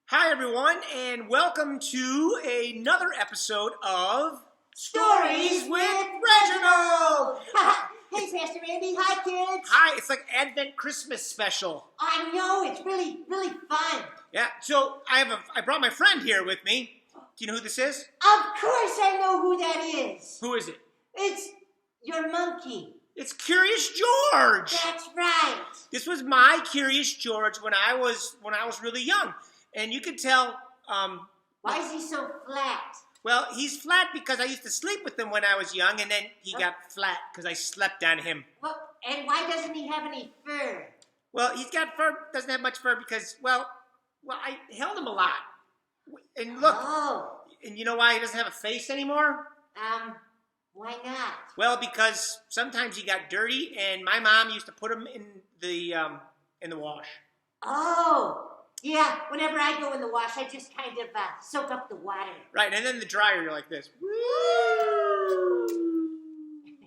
Hi, everyone, and welcome to another episode of Stories with Reginald! Hey, Pastor Andy. Hi, kids. Hi, it's like Advent Christmas special. I know, it's really fun. Yeah, so I brought my friend here with me. Do you know who this is? Of course I know who that is. Who is it? It's your monkey. It's Curious George. That's right. This was my Curious George when I was really young. And you can tell... Why is he so flat? Well, he's flat because I used to sleep with him when I was young, and then he got flat because I slept on him. Well, and why doesn't he have any fur? Well, he's got fur, doesn't have much fur because, well, I held him a lot. And look, and you know why he doesn't have a face anymore? Why not? Well, because sometimes he got dirty, and my mom used to put him in the wash. Oh. Yeah, whenever I go in the wash, I just kind of soak up the water. Right, and then the dryer, you're like this. Woo!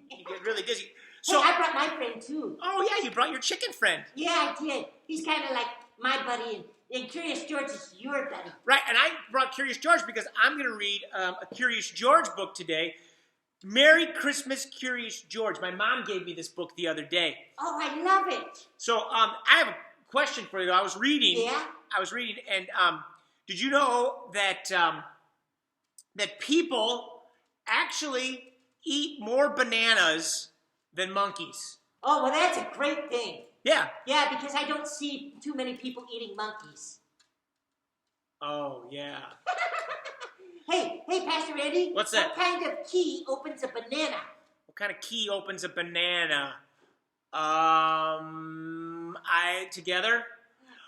You get really dizzy. So, hey, I brought my friend, too. Oh, yeah, you brought your chicken friend. Yeah, I did. He's kind of like my buddy, and Curious George is your buddy. Right, and I brought Curious George because I'm going to read a Curious George book today. Merry Christmas, Curious George. My mom gave me this book the other day. Oh, I love it. So, I have a question for you, though. I was reading, and did you know that that people actually eat more bananas than monkeys? Oh, well, that's a great thing. Yeah. Yeah, because I don't see too many people eating monkeys. Oh, yeah. Hey, Pastor Andy. What's that? What kind of key opens a banana? What kind of key opens a banana? Together?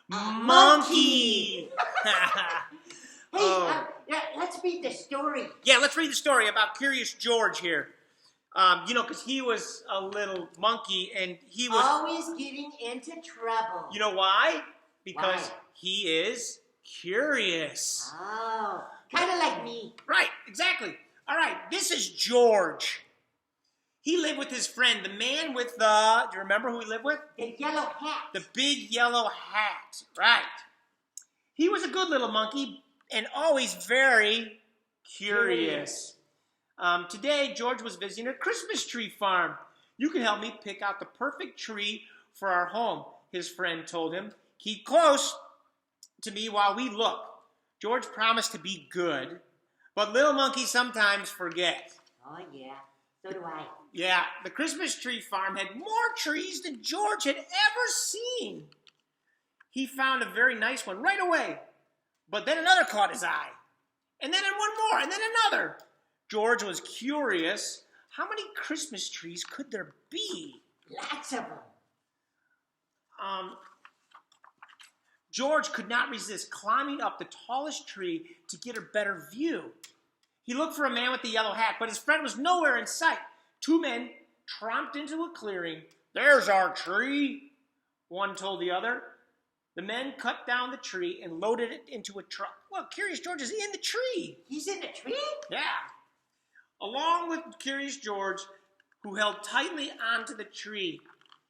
Monkey! Hey, let's read the story. Yeah, let's read the story about Curious George here. Because he was a little monkey, and he was... always getting into trouble. You know why? Because he is curious. Oh, kind of like me. Right, exactly. All right, this is George. He lived with his friend, the man with the... Do you remember who he lived with? The yellow hat. The big yellow hat. Right. He was a good little monkey and always very curious. Today, George was visiting a Christmas tree farm. You can help me pick out the perfect tree for our home, his friend told him. Keep close to me while we look. George promised to be good, but little monkeys sometimes forget. Oh, yeah. So do I. Yeah, the Christmas tree farm had more trees than George had ever seen. He found a very nice one right away, but then another caught his eye. And then one more, and then another. George was curious. How many Christmas trees could there be? Lots of them. George could not resist climbing up the tallest tree to get a better view. He looked for a man with the yellow hat, but his friend was nowhere in sight. Two men tromped into a clearing. There's our tree, one told the other. The men cut down the tree and loaded it into a truck. Well, Curious George is in the tree. He's in the tree? Yeah. Along with Curious George, who held tightly onto the tree.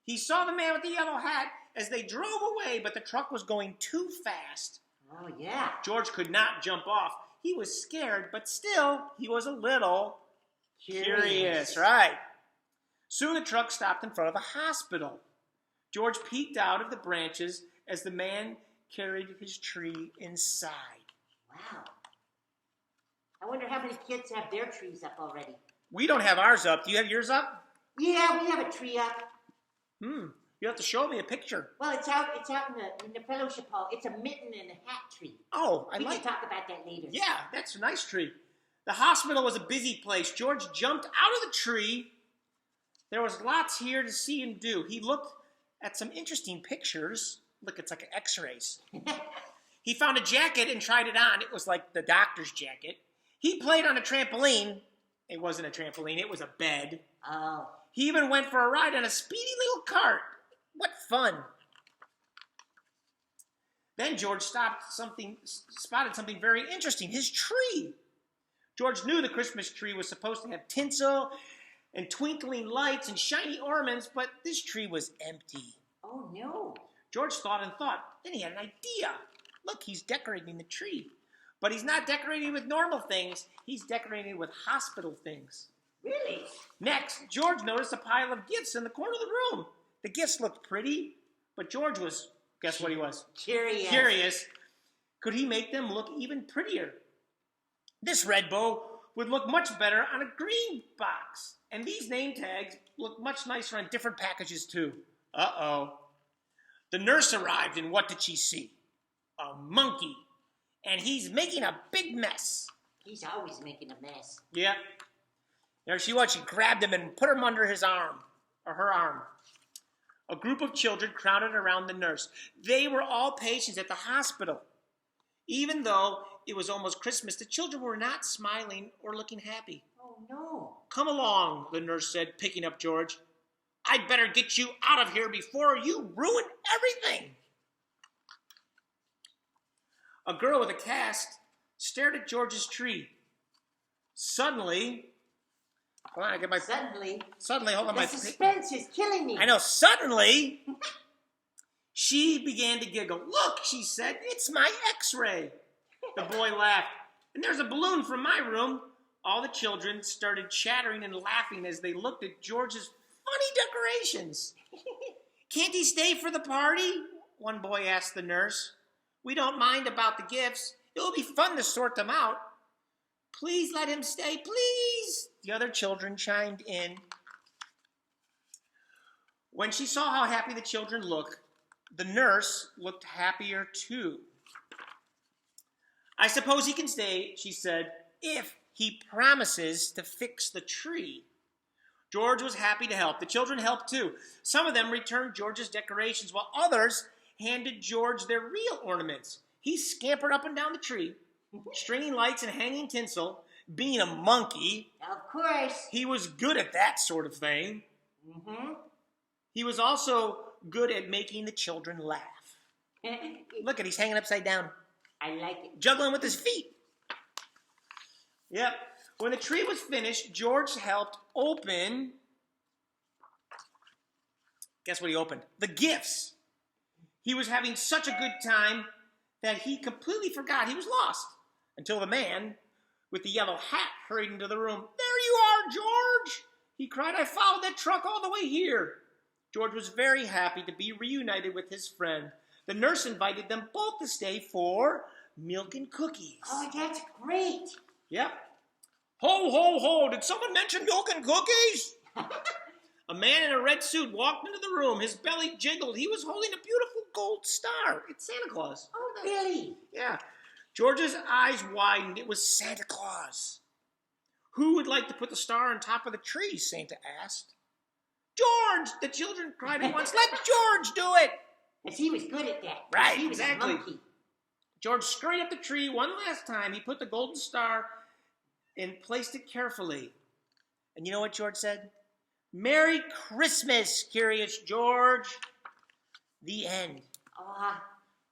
He saw the man with the yellow hat as they drove away, but the truck was going too fast. Oh, yeah. George could not jump off. He was scared, but still, he was a little curious, right? Soon the truck stopped in front of a hospital. George peeked out of the branches as the man carried his tree inside. Wow. I wonder how many kids have their trees up already. We don't have ours up. Do you have yours up? Yeah, we have a tree up. You have to show me a picture. Well, it's out in the fellowship hall. It's a mitten and a hat tree. Oh, We can talk about that later. Yeah, that's a nice tree. The hospital was a busy place. George jumped out of the tree. There was lots here to see and do. He looked at some interesting pictures. Look, it's like x-rays. He found a jacket and tried it on. It was like the doctor's jacket. He played on a trampoline. It wasn't a trampoline. It was a bed. Oh. He even went for a ride on a speedy little cart. What fun. Then George spotted something very interesting, his tree. George knew the Christmas tree was supposed to have tinsel and twinkling lights and shiny ornaments, but this tree was empty. Oh, no. George thought and thought. Then he had an idea. Look, he's decorating the tree. But he's not decorating with normal things. He's decorating with hospital things. Really? Next, George noticed a pile of gifts in the corner of the room. The gifts looked pretty, but George was, guess what he was? Curious. Could he make them look even prettier? This red bow would look much better on a green box. And these name tags look much nicer on different packages too. Uh-oh. The nurse arrived, and what did she see? A monkey. And he's making a big mess. He's always making a mess. Yeah. There she was. She grabbed him and put him under his arm, or her arm. A group of children crowded around the nurse. They were all patients at the hospital. Even though it was almost Christmas, the children were not smiling or looking happy. Oh, no. Come along, the nurse said, picking up George. I'd better get you out of here before you ruin everything. A girl with a cast stared at George's tree. Suddenly, hold on, I get my... Suddenly, hold on. The suspense is killing me. I know, suddenly, she began to giggle. Look, she said, it's my x-ray. The boy laughed. And there's a balloon from my room. All the children started chattering and laughing as they looked at George's funny decorations. Can't he stay for the party? One boy asked the nurse. We don't mind about the gifts. It will be fun to sort them out. Please let him stay, please. The other children chimed in. When she saw how happy the children looked, the nurse looked happier too. I suppose he can stay, she said, if he promises to fix the tree. George was happy to help. The children helped too. Some of them returned George's decorations, while others handed George their real ornaments. He scampered up and down the tree, stringing lights and hanging tinsel. Being a monkey, of course, he was good at that sort of thing. Mm-hmm. He was also good at making the children laugh. Look at, he's hanging upside down. I like it. Juggling with his feet. Yep. When the tree was finished, George helped open... Guess what he opened? The gifts. He was having such a good time that he completely forgot he was lost. Until the man with the yellow hat hurried into the room. There you are, George! He cried. I followed that truck all the way here. George was very happy to be reunited with his friend. The nurse invited them both to stay for milk and cookies. Oh, that's great. Yep. Ho, ho, ho. Did someone mention milk and cookies? A man in a red suit walked into the room. His belly jiggled. He was holding a beautiful gold star. It's Santa Claus. Oh, really? Yeah. George's eyes widened. It was Santa Claus. Who would like to put the star on top of the tree? Santa asked. George! The children cried at once. Let George do it! Because he was good at that. Right, he was exactly. A monkey. George scurried up the tree one last time. He put the golden star and placed it carefully. And you know what George said? Merry Christmas, Curious George. The end. Oh,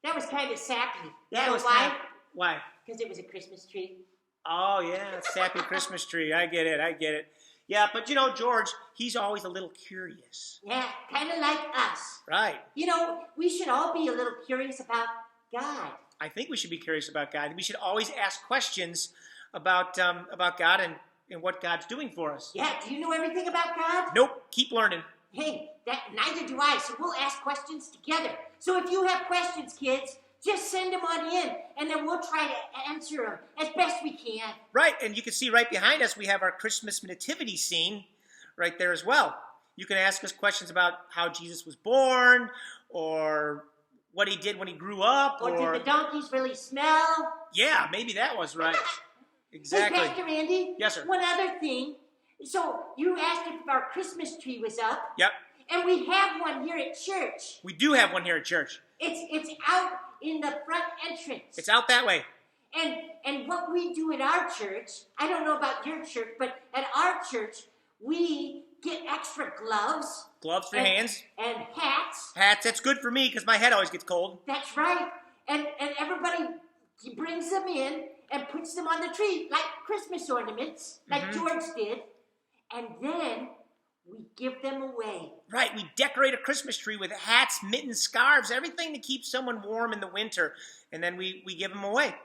that was kind of sappy. That you know was why? Why? Because it was a Christmas tree. Oh, yeah, sappy Christmas tree. I get it. Yeah, but you know, George, he's always a little curious. Yeah, kind of like us. Right. You know, we should all be a little curious about God. I think we should be curious about God. We should always ask questions about God and what God's doing for us. Yeah, do you know everything about God? Nope, keep learning. Hey, neither do I, so we'll ask questions together. So if you have questions, kids, just send them on in, and then we'll try to answer them as best we can. Right, and you can see right behind us, we have our Christmas nativity scene right there as well. You can ask us questions about how Jesus was born, or what he did when he grew up. Or did the donkeys really smell? Yeah, maybe that was right. Exactly. Hey, Pastor Andy. Yes, sir. One other thing. So you asked if our Christmas tree was up. Yep. And we have one here at church. We do have one here at church. It's out in the front entrance. It's out that way. And what we do at our church, I don't know about your church, but at our church, we get extra gloves. Gloves for your hands. And hats. Hats, that's good for me because my head always gets cold. That's right. And everybody brings them in and puts them on the tree like Christmas ornaments, like George did. And then We give them away. Right, we decorate a Christmas tree with hats, mittens, scarves, everything to keep someone warm in the winter. And then we give them away.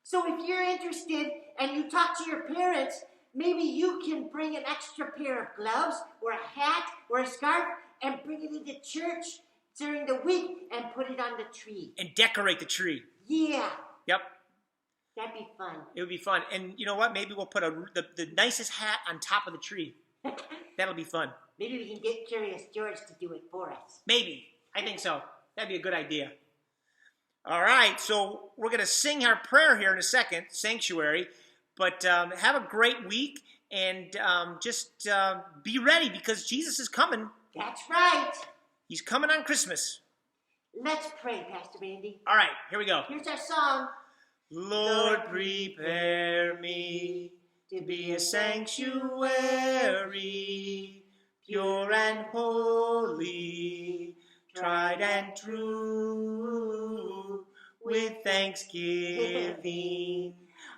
So if you're interested and you talk to your parents, maybe you can bring an extra pair of gloves or a hat or a scarf and bring it into church during the week and put it on the tree. And decorate the tree. Yeah. Yep. That'd be fun. It would be fun. And you know what? Maybe we'll put the nicest hat on top of the tree. That'll be fun. Maybe we can get Curious George to do it for us. Maybe. I think so. That'd be a good idea. All right. So we're going to sing our prayer here in a second, Sanctuary. But have a great week. And just be ready because Jesus is coming. That's right. He's coming on Christmas. Let's pray, Pastor Randy. All right. Here we go. Here's our song. Lord, prepare me to be a sanctuary, pure and holy, tried and true. With thanksgiving,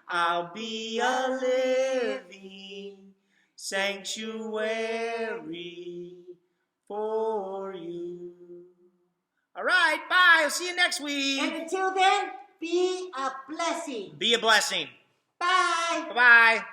I'll be a living sanctuary for you. All right, bye. I'll see you next week. And until then, be a blessing. Be a blessing. Bye. Bye-bye.